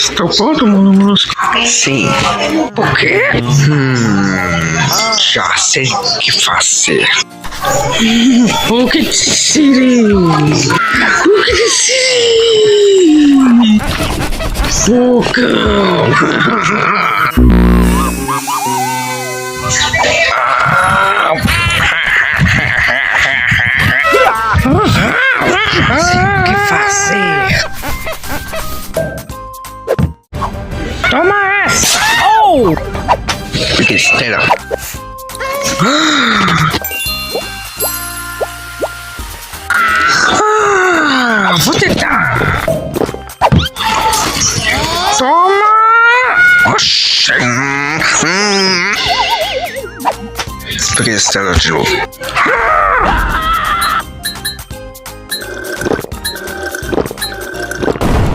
Estou pronto, Molusco. Sim. O quê? Já sei o que fazer. O que decidi? O que decidi? O cão. Sei o que fazer. Toma essa! Oh! Besteira. Vou tentar! Toma! Oxê. Besteira de novo.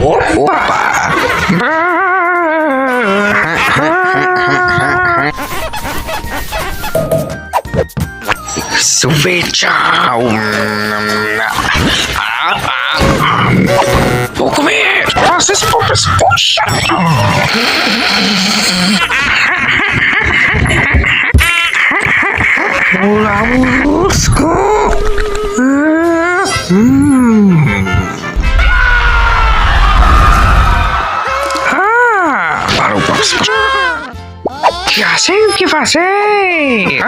Opa! Sorvete! Vou comer! Vocês pobres, poxa! Olá, Molusco! Para o próximo. Já sei o que fazer!